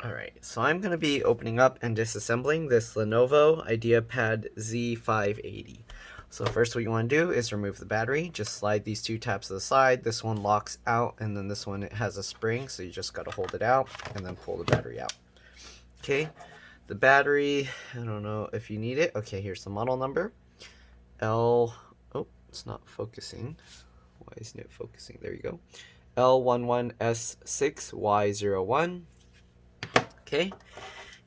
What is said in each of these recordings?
Alright, so I'm going to be opening up and disassembling this Lenovo IdeaPad Z580. So first what you want to do is remove the battery. Just slide these two tabs to the side. This one locks out, and then this one, it has a spring, so you just got to hold it out and then pull the battery out. Okay, the battery, I don't know if you need it. Okay, here's the model number. Oh, it's not focusing. Why isn't it focusing? There you go. L11S6Y01. Okay,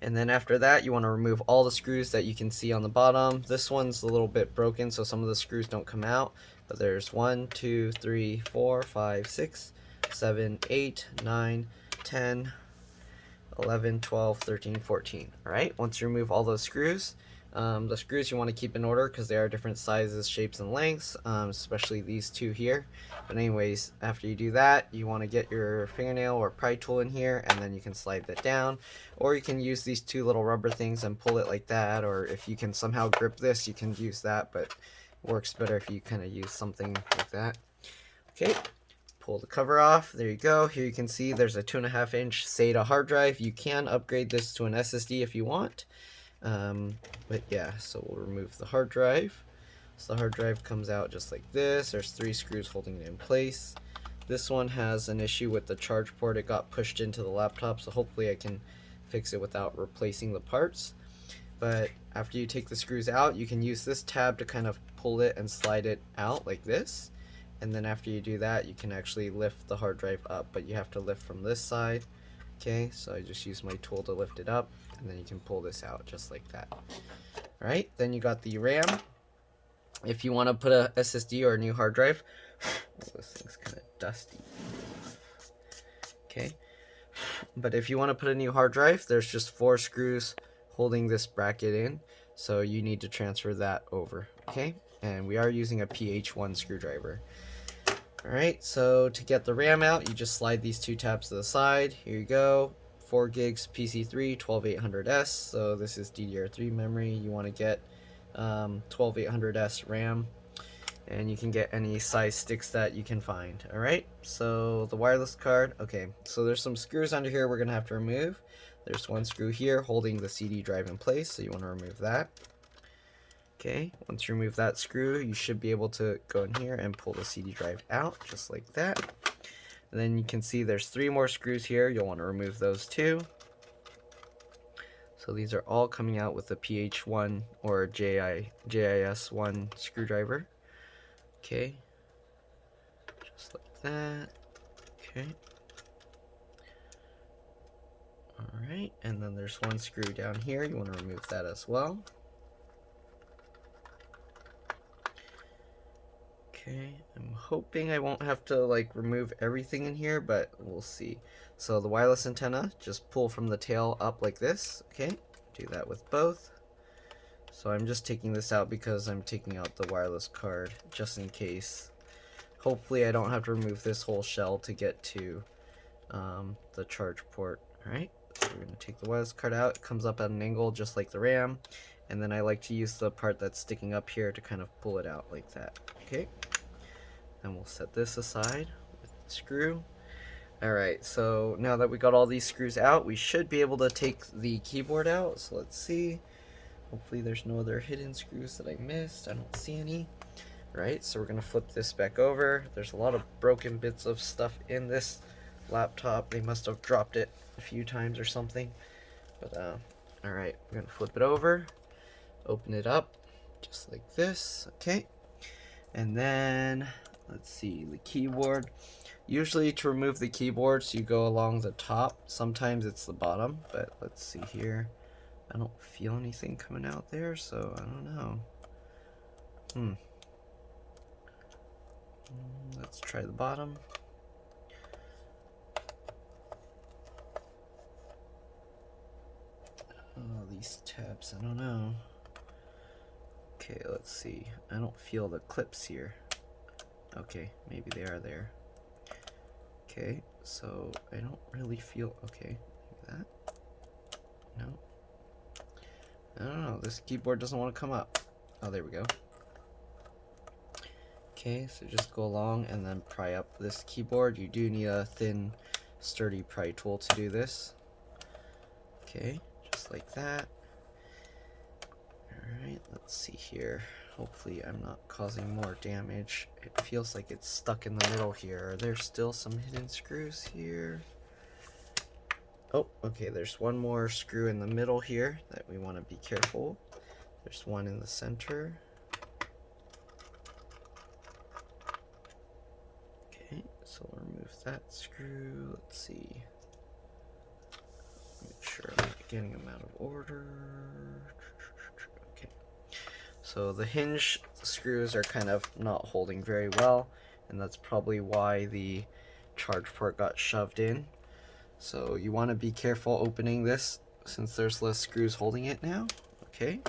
and then after that you want to remove all the screws that you can see on the bottom. This one's a little bit broken, so some of the screws don't come out, but there's 1 2 3 4 5 6 7 8 9 10 11 12 13 14. All right, once you remove all those screws, the screws you want to keep in order because they are different sizes, shapes, and lengths, especially these two here. But anyways, after you do that, you want to get your fingernail or pry tool in here, and then you can slide that down. Or you can use these two little rubber things and pull it like that, or if you can somehow grip this, you can use that, but it works better if you kind of use something like that. Okay, pull the cover off. There you go. Here you can see there's a 2.5-inch SATA hard drive. You can upgrade this to an SSD if you want. But yeah, so we'll remove the hard drive. So the hard drive comes out just like this. There's 3 screws holding it in place. This one has an issue with the charge port. It got pushed into the laptop, so hopefully I can fix it without replacing the parts. But after you take the screws out, you can use this tab to kind of pull it and slide it out like this. And then after you do that, you can actually lift the hard drive up, but you have to lift from this side. Okay, so I just use my tool to lift it up, and then you can pull this out just like that. Alright, then you got the RAM. If you want to put a SSD or a new hard drive, this thing's kind of dusty. Okay, but if you want to put a new hard drive, there's just 4 screws holding this bracket in, so you need to transfer that over. Okay, and we are using a PH1 screwdriver. Alright, so to get the RAM out, you just slide these 2 tabs to the side. Here you go. 4 gigs PC3 12800S, so this is DDR3 memory. You want to get 12800S RAM, and you can get any size sticks that you can find. Alright, so the wireless card. Okay, so there's some screws under here we're going to have to remove. There's 1 screw here holding the CD drive in place, so you want to remove that. Okay, once you remove that screw, you should be able to go in here and pull the CD drive out, just like that. And then you can see there's 3 more screws here. You'll want to remove those too. So these are all coming out with the PH1 or JIS1 screwdriver. Okay, just like that. Okay. Alright, and then there's 1 screw down here. You want to remove that as well. Okay, I'm hoping I won't have to like remove everything in here, but we'll see. So the wireless antenna, just pull from the tail up like this. Okay, do that with both. So I'm just taking this out because I'm taking out the wireless card just in case. Hopefully I don't have to remove this whole shell to get to the charge port. Alright, so we're going to take the wireless card out. It comes up at an angle just like the RAM. And then I like to use the part that's sticking up here to kind of pull it out like that. Okay, and we'll set this aside with the screw. Alright, so now that we got all these screws out, we should be able to take the keyboard out. So let's see. Hopefully there's no other hidden screws that I missed. I don't see any. Right, so we're going to flip this back over. There's a lot of broken bits of stuff in this laptop. They must have dropped it a few times or something. But alright, we're going to flip it over. Open it up just like this. Okay, and then let's see the keyboard. Usually to remove the keyboards you go along the top, sometimes it's the bottom, but let's see here. I don't feel anything coming out there, so I don't know. Let's try the bottom. Oh, these tabs, I don't know. Okay, let's see. I don't feel the clips here. Okay, maybe they are there. Okay, so I don't really feel, okay, like that. No. I don't know, this keyboard doesn't want to come up. Oh, there we go. Okay, so just go along and then pry up this keyboard. You do need a thin, sturdy pry tool to do this. Okay, just like that. Alright, let's see here. Hopefully I'm not causing more damage. It feels like it's stuck in the middle here. Are there still some hidden screws here? Oh, okay, there's one more screw in the middle here that we want to be careful. There's one in the center. Okay, so we'll remove that screw. Let's see. Make sure I'm getting them out of order. Okay. So the hinge screws are kind of not holding very well, and that's probably why the charge port got shoved in. So you want to be careful opening this since there's less screws holding it now. Okay.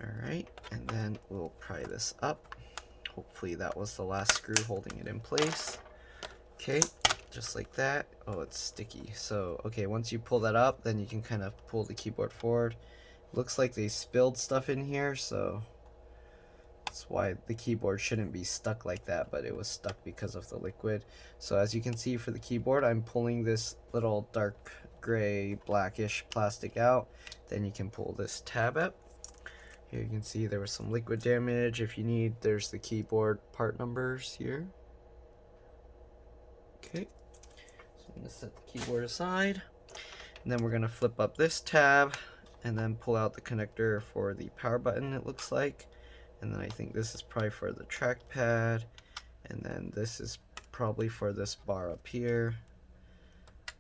Alright, and then we'll pry this up. Hopefully that was the last screw holding it in place. Okay, just like that. Oh, it's sticky. So, okay, once you pull that up, then you can kind of pull the keyboard forward. Looks like they spilled stuff in here, so that's why the keyboard shouldn't be stuck like that, but it was stuck because of the liquid. So as you can see for the keyboard, I'm pulling this little dark gray blackish plastic out. Then you can pull this tab up. Here you can see there was some liquid damage. If you need, there's the keyboard part numbers here. Okay, so I'm going to set the keyboard aside, and then we're going to flip up this tab and then pull out the connector for the power button, it looks like. And then I think this is probably for the trackpad, and then this is probably for this bar up here.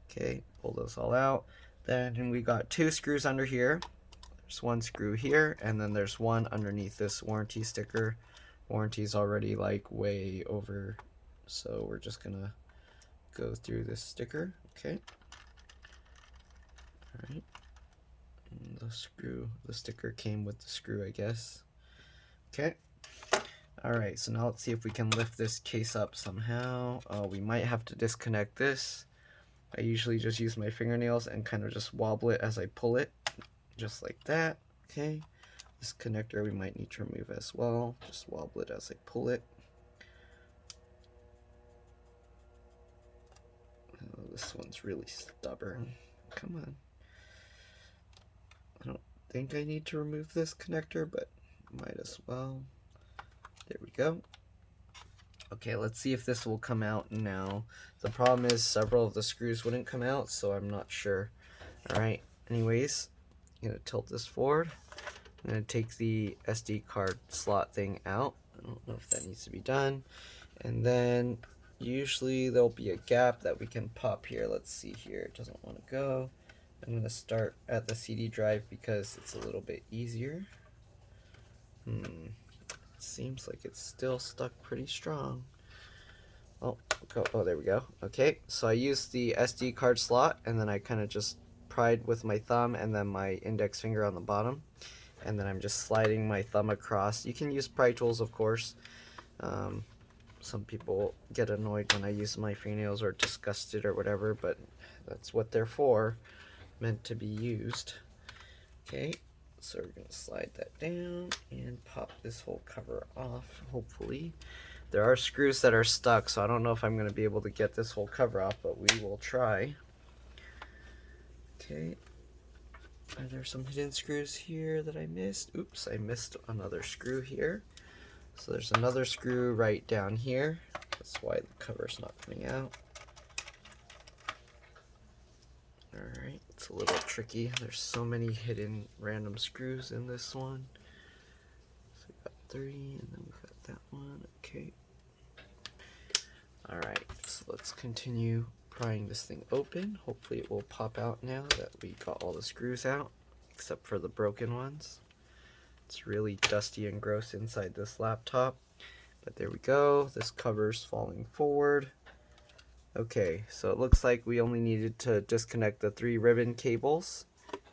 Okay, pull those all out. Then we got two screws under here. There's one screw here, and then there's one underneath this warranty sticker. Warranty's already like way over, so we're just gonna go through this sticker. Okay. Alright. The sticker came with the screw, I guess. Okay. Alright, so now let's see if we can lift this case up somehow. We might have to disconnect this. I usually just use my fingernails and kind of just wobble it as I pull it. Just like that. Okay. This connector we might need to remove as well. Just wobble it as I pull it. Oh, this one's really stubborn. Come on. I don't think I need to remove this connector, but might as well. There we go. Okay, let's see if this will come out now. The problem is several of the screws wouldn't come out, so I'm not sure. Alright, anyways, I'm going to tilt this forward. I'm going to take the SD card slot thing out. I don't know if that needs to be done. And then usually there'll be a gap that we can pop here. Let's see here. It doesn't want to go. I'm going to start at the CD drive because it's a little bit easier. It seems like it's still stuck pretty strong. Oh, there we go. Okay, so I used the SD card slot, and then I kind of just pried with my thumb and then my index finger on the bottom. And then I'm just sliding my thumb across. You can use pry tools, of course. Some people get annoyed when I use my fingernails or disgusted or whatever, but that's what they're for, meant to be used. Okay, so we're going to slide that down and pop this whole cover off, hopefully. There are screws that are stuck, so I don't know if I'm going to be able to get this whole cover off, but we will try. Okay, are there some hidden screws here that I missed? Oops, I missed another screw here. So there's another screw right down here. That's why the cover's not coming out. Alright, it's a little tricky. There's so many hidden random screws in this one. So we got 3, and then we got that one. Okay. Alright, so let's continue prying this thing open. Hopefully it will pop out now that we got all the screws out, except for the broken ones. It's really dusty and gross inside this laptop. But there we go. This cover's falling forward. Okay, so it looks like we only needed to disconnect the 3 ribbon cables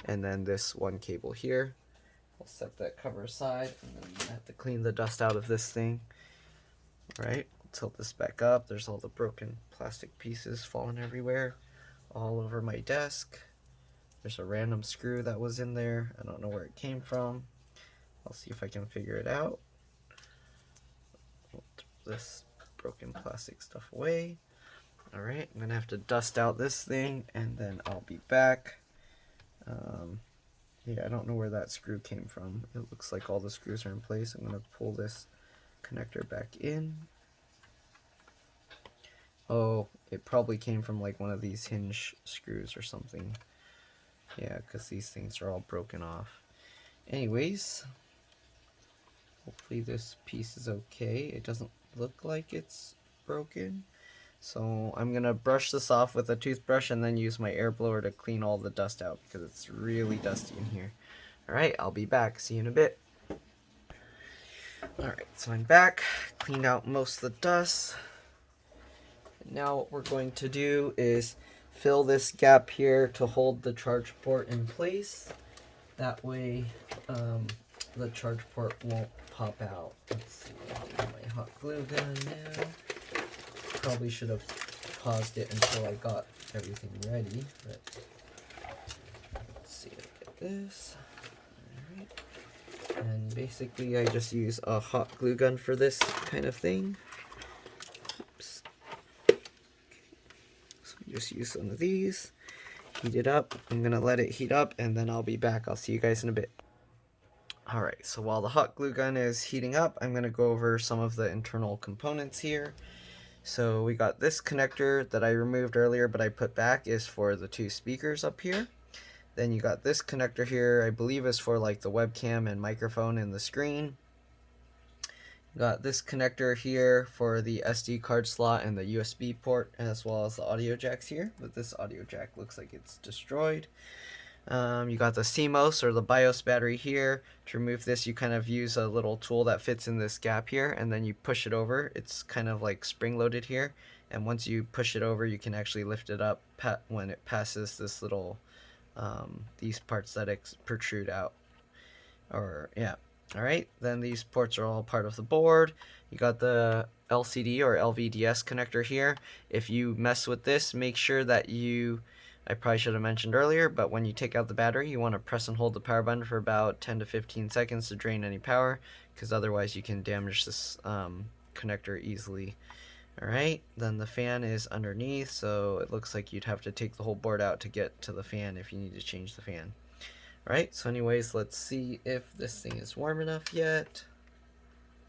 and then this one cable here. I'll set that cover aside, and then I'm gonna have to clean the dust out of this thing. Alright, tilt this back up. There's all the broken plastic pieces falling everywhere, all over my desk. There's a random screw that was in there. I don't know where it came from. I'll see if I can figure it out. I'll throw this broken plastic stuff away. Alright, I'm gonna have to dust out this thing, and then I'll be back Yeah, I don't know where that screw came from. It looks like all the screws are in place. I'm going to pull this connector back in. Oh, it probably came from like one of these hinge screws or something. Yeah, because these things are all broken off. Anyways, hopefully this piece is okay. It doesn't look like it's broken. So I'm going to brush this off with a toothbrush and then use my air blower to clean all the dust out because it's really dusty in here. Alright, I'll be back. See you in a bit. Alright, so I'm back. Cleaned out most of the dust. And now what we're going to do is fill this gap here to hold the charge port in place. That way the charge port won't pop out. Let's see, I'll get my hot glue gun now. Probably should have paused it until I got everything ready, but let's see, I get this. Alright. And basically I just use a hot glue gun for this kind of thing. Oops. Okay. So I just use some of these, heat it up. I'm gonna let it heat up and then I'll be back. I'll see you guys in a bit. Alright, so while the hot glue gun is heating up, I'm gonna go over some of the internal components here. So we got this connector that I removed earlier but I put back is for the two speakers up here. Then you got this connector here, I believe is for like the webcam and microphone in the screen. You got this connector here for the SD card slot and the USB port, as well as the audio jacks here, but this audio jack looks like it's destroyed. You got the CMOS or the BIOS battery here. To remove this, you kind of use a little tool that fits in this gap here, and then you push it over. It's kind of like spring-loaded here, and once you push it over, you can actually lift it up when it passes this little, these parts that protrude out. Or, yeah. Alright, then these ports are all part of the board. You got the LCD or LVDS connector here. If you mess with this, make sure that I probably should have mentioned earlier, but when you take out the battery, you want to press and hold the power button for about 10 to 15 seconds to drain any power, because otherwise you can damage this connector easily. Alright, then the fan is underneath, so it looks like you'd have to take the whole board out to get to the fan if you need to change the fan. Alright, so anyways, let's see if this thing is warm enough yet.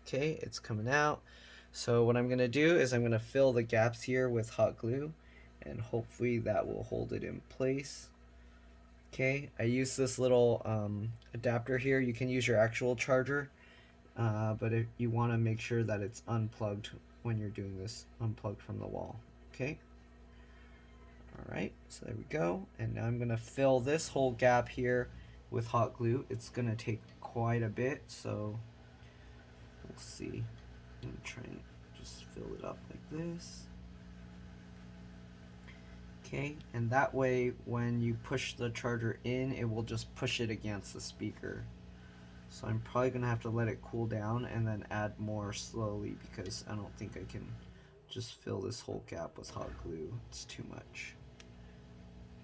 Okay, it's coming out. So what I'm going to do is I'm going to fill the gaps here with hot glue, and hopefully that will hold it in place. Okay, I use this little adapter here. You can use your actual charger, but if you want to make sure that it's unplugged when you're doing this, unplugged from the wall. Okay. Alright, so there we go. And now I'm going to fill this whole gap here with hot glue. It's going to take quite a bit, so we'll see. I'm going to try and just fill it up like this. Okay, and that way when you push the charger in, it will just push it against the speaker. So I'm probably going to have to let it cool down and then add more slowly, because I don't think I can just fill this whole gap with hot glue. It's too much.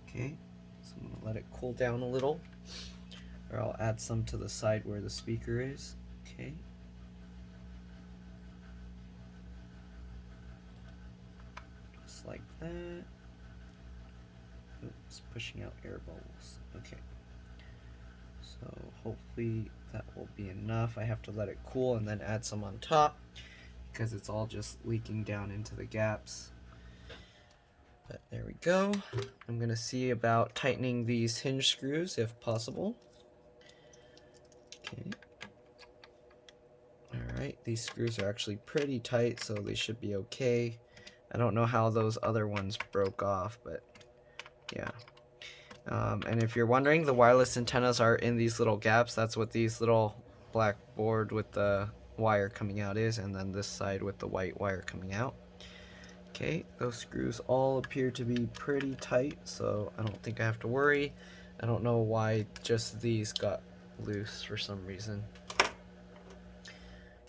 Okay, so I'm going to let it cool down a little, or I'll add some to the side where the speaker is. Okay. Just like that. Oops, pushing out air bubbles. Okay. So hopefully that will be enough. I have to let it cool and then add some on top, because it's all just leaking down into the gaps. But there we go. I'm going to see about tightening these hinge screws if possible. Okay. Alright, these screws are actually pretty tight, so they should be okay. I don't know how those other ones broke off, but yeah. And if you're wondering, the wireless antennas are in these little gaps. That's what these little black board with the wire coming out is, and then this side with the white wire coming out. Okay, those screws all appear to be pretty tight, so I don't think I have to worry. I don't know why just these got loose for some reason.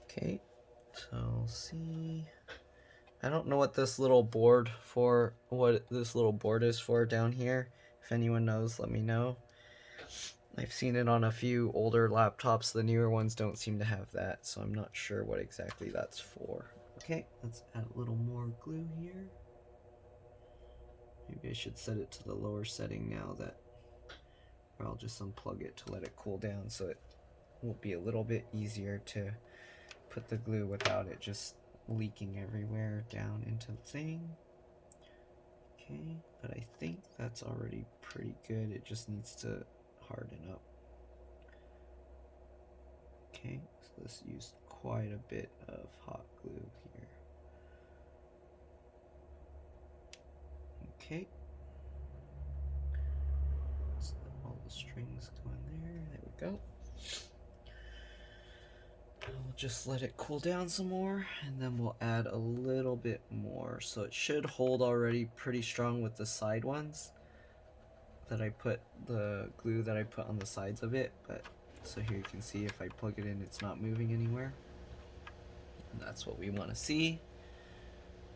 Okay, so let's see. I don't know what this little board is for down here. If anyone knows, let me know. I've seen it on a few older laptops. The newer ones don't seem to have that, so I'm not sure what exactly that's for. Okay, let's add a little more glue here. Maybe I should set it to the lower setting now that or I'll just unplug it to let it cool down so it will be a little bit easier to put the glue without it just leaking everywhere down into the thing. Okay, but I think that's already pretty good. It just needs to harden up. Okay, so this used quite a bit of hot glue here. Okay. Let's let all the strings go in there. There we go. We'll just let it cool down some more, and then we'll add a little bit more. So it should hold already pretty strong with the side ones that I put, the glue that I put on the sides of it. But so here you can see if I plug it in, it's not moving anywhere. And that's what we want to see.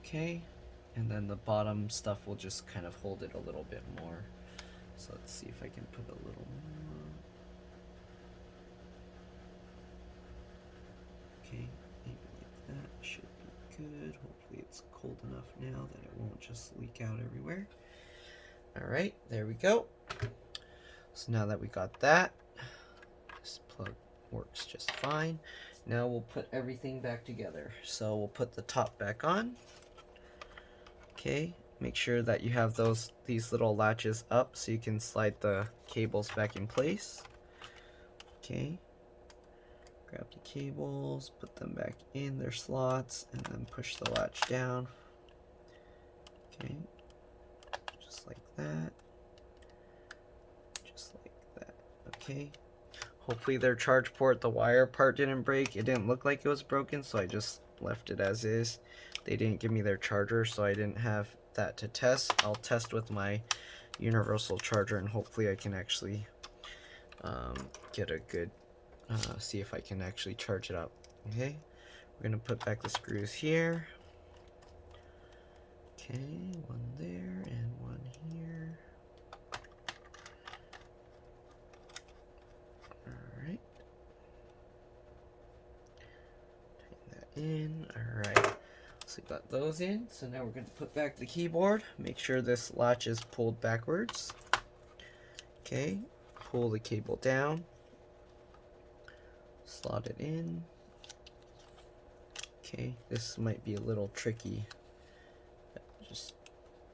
Okay, and then the bottom stuff will just kind of hold it a little bit more. So let's see if I can put a little more. Okay, maybe like that should be good. Hopefully it's cold enough now that it won't just leak out everywhere. Alright, there we go. So now that we got that, this plug works just fine. Now we'll put everything back together. So we'll put the top back on. Okay, make sure that you have these little latches up so you can slide the cables back in place. Okay. Grab the cables, put them back in their slots, and then push the latch down. Okay, just like that. Just like that. Okay. Hopefully their charge port, the wire part didn't break. It didn't look like it was broken, so I just left it as is. They didn't give me their charger, so I didn't have that to test. I'll test with my universal charger, and hopefully I can actually get a good see if I can actually charge it up. Okay, we're gonna put back the screws here. Okay, one there and one here. Alright. Tighten that in. Alright. So we got those in. So now we're gonna put back the keyboard. Make sure this latch is pulled backwards. Okay, pull the cable down. Slot it in. Okay, this might be a little tricky. Just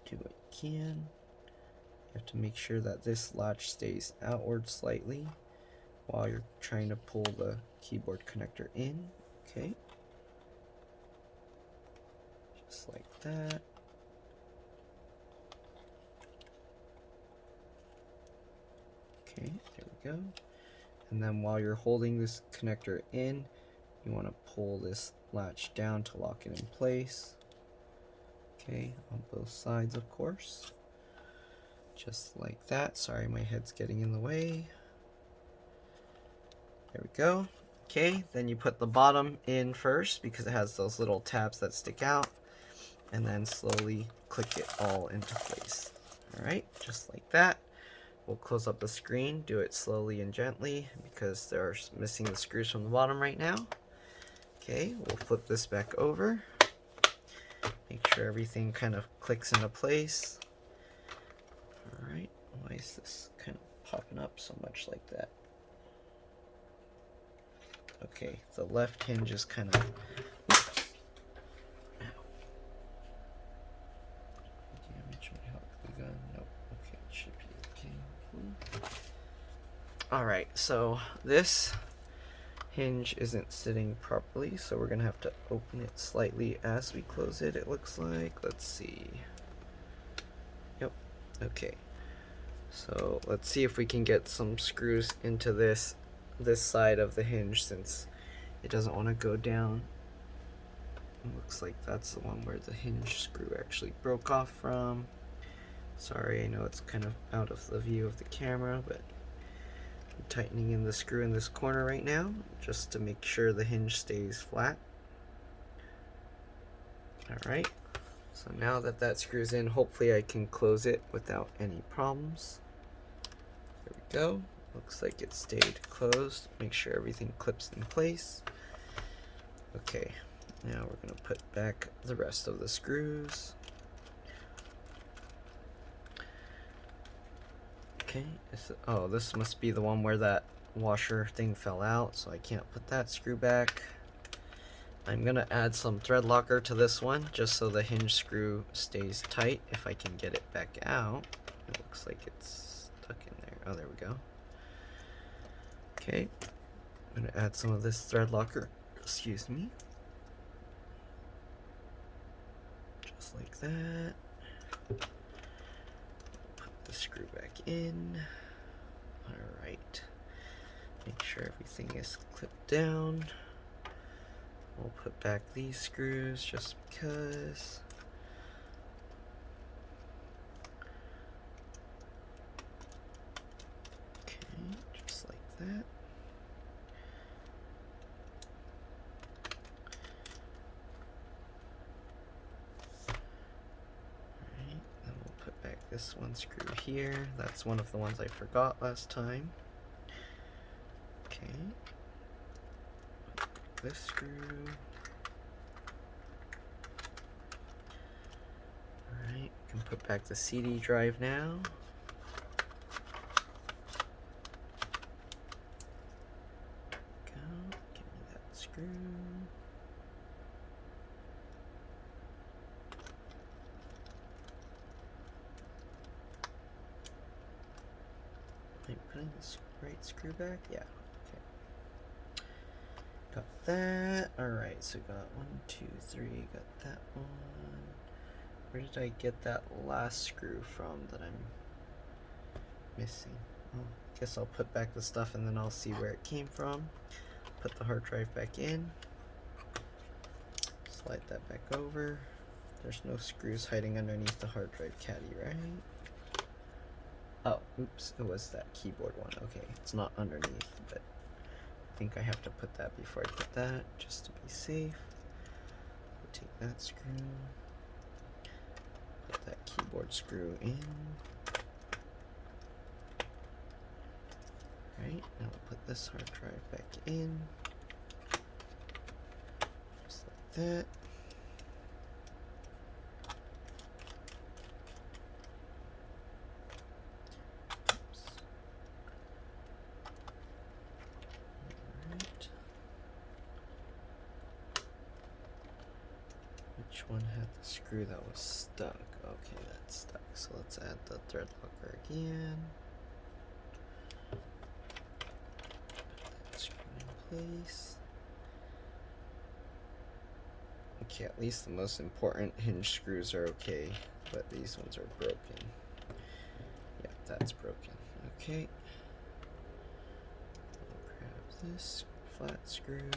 do what you can. You have to make sure that this latch stays outward slightly while you're trying to pull the keyboard connector in. Okay. Just like that. Okay, there we go. And then while you're holding this connector in, you want to pull this latch down to lock it in place. Okay, on both sides, of course. Just like that. Sorry, my head's getting in the way. There we go. Okay, then you put the bottom in first because it has those little tabs that stick out, and then slowly click it all into place. Alright, just like that. We'll close up the screen, do it slowly and gently because they're missing the screws from the bottom right now. Okay, we'll flip this back over. Make sure everything kind of clicks into place. Alright, why is this kind of popping up so much like that? Okay, the left hinge is kind of... Damage my hot glue gun. Nope. Okay, it should be okay. Alright, so this hinge isn't sitting properly, so we're gonna have to open it slightly as we close it, it looks like. Let's see. Yep. Okay. So let's see if we can get some screws into this side of the hinge since it doesn't want to go down. It looks like that's the one where the hinge screw actually broke off from. Sorry, I know it's kind of out of the view of the camera, but I'm tightening in the screw in this corner right now just to make sure the hinge stays flat. Alright, so now that that screws in, hopefully I can close it without any problems. There we go. Looks like it stayed closed. Make sure everything clips in place. Okay, now we're going to put back the rest of the screws. Okay, oh, this must be the one where that washer thing fell out, so I can't put that screw back. I'm gonna add some thread locker to this one just so the hinge screw stays tight. If I can get it back out. It looks like it's stuck in there. Oh, there we go. Okay, I'm gonna add some of this thread locker. Excuse me. Just like that. Put the screw back in. Alright. Make sure everything is clipped down. We'll put back these screws just because. Okay, just like that. Alright, then we'll put back this one screw here. That's one of the ones I forgot last time. Okay. This screw. Alright, can put back the CD drive now. Go, give me that screw. Am I putting this right screw back? Yeah. Got that. Alright, so got 1, 2, 3, got that one. Where did I get that last screw from that I'm missing? Oh, guess I'll put back the stuff and then I'll see where it came from. Put the hard drive back in. Slide that back over. There's no screws hiding underneath the hard drive caddy, right? Oh, oops, it was that keyboard one. Okay, it's not underneath, but I think I have to put that before I put that, just to be safe. We'll take that screw, put that keyboard screw in. Right, now we'll put this hard drive back in, just like that. Which one had the screw that was stuck? Okay, that's stuck. So let's add the thread locker again. Put that screw in place. Okay, at least the most important hinge screws are okay, but these ones are broken. Yeah, that's broken. Okay. I'll grab this flat screw.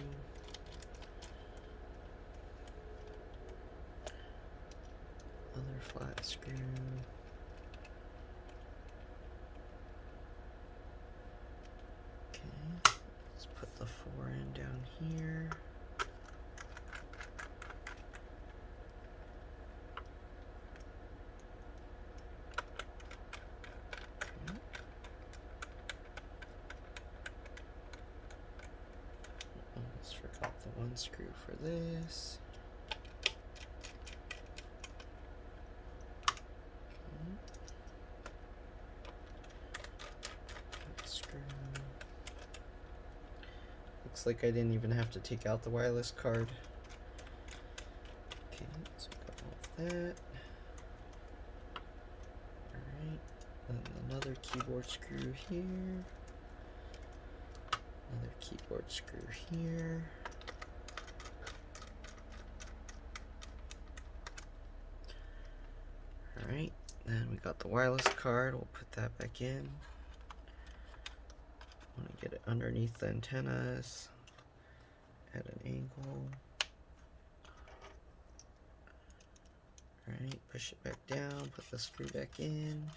Other flat screw. Okay, let's put the 4 in down here. Okay. Almost forgot the 1 screw for this. Looks like I didn't even have to take out the wireless card. Okay, so we got all of that. Alright, and another keyboard screw here. Another keyboard screw here. Alright, then we got the wireless card. We'll put that back in. Want to get it underneath the antennas at an angle. Alright, push it back down, put the screw back in.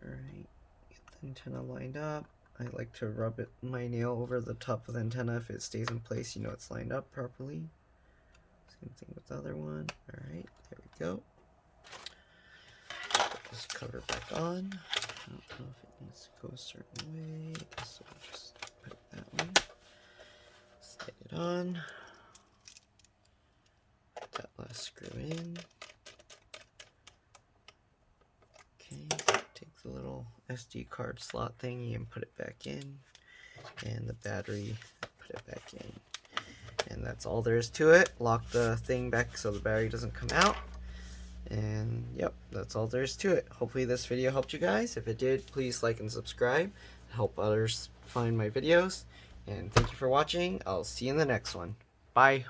Alright, get the antenna lined up. I like to rub my nail over the top of the antenna. If it stays in place, you know it's lined up properly. Same thing with the other one. Alright, there we go. Put this cover back on. I don't know if it needs to go a certain way, so we'll just put it that way. Slide it on. Put that last screw in. SD card slot thingy and put it back in, and the battery, put it back in. And that's all there is to it. Lock the thing back so the battery doesn't come out. And yep, that's all there is to it. Hopefully this video helped you guys. If it did, please like and subscribe. Help others find my videos. And thank you for watching. I'll see you in the next one. Bye.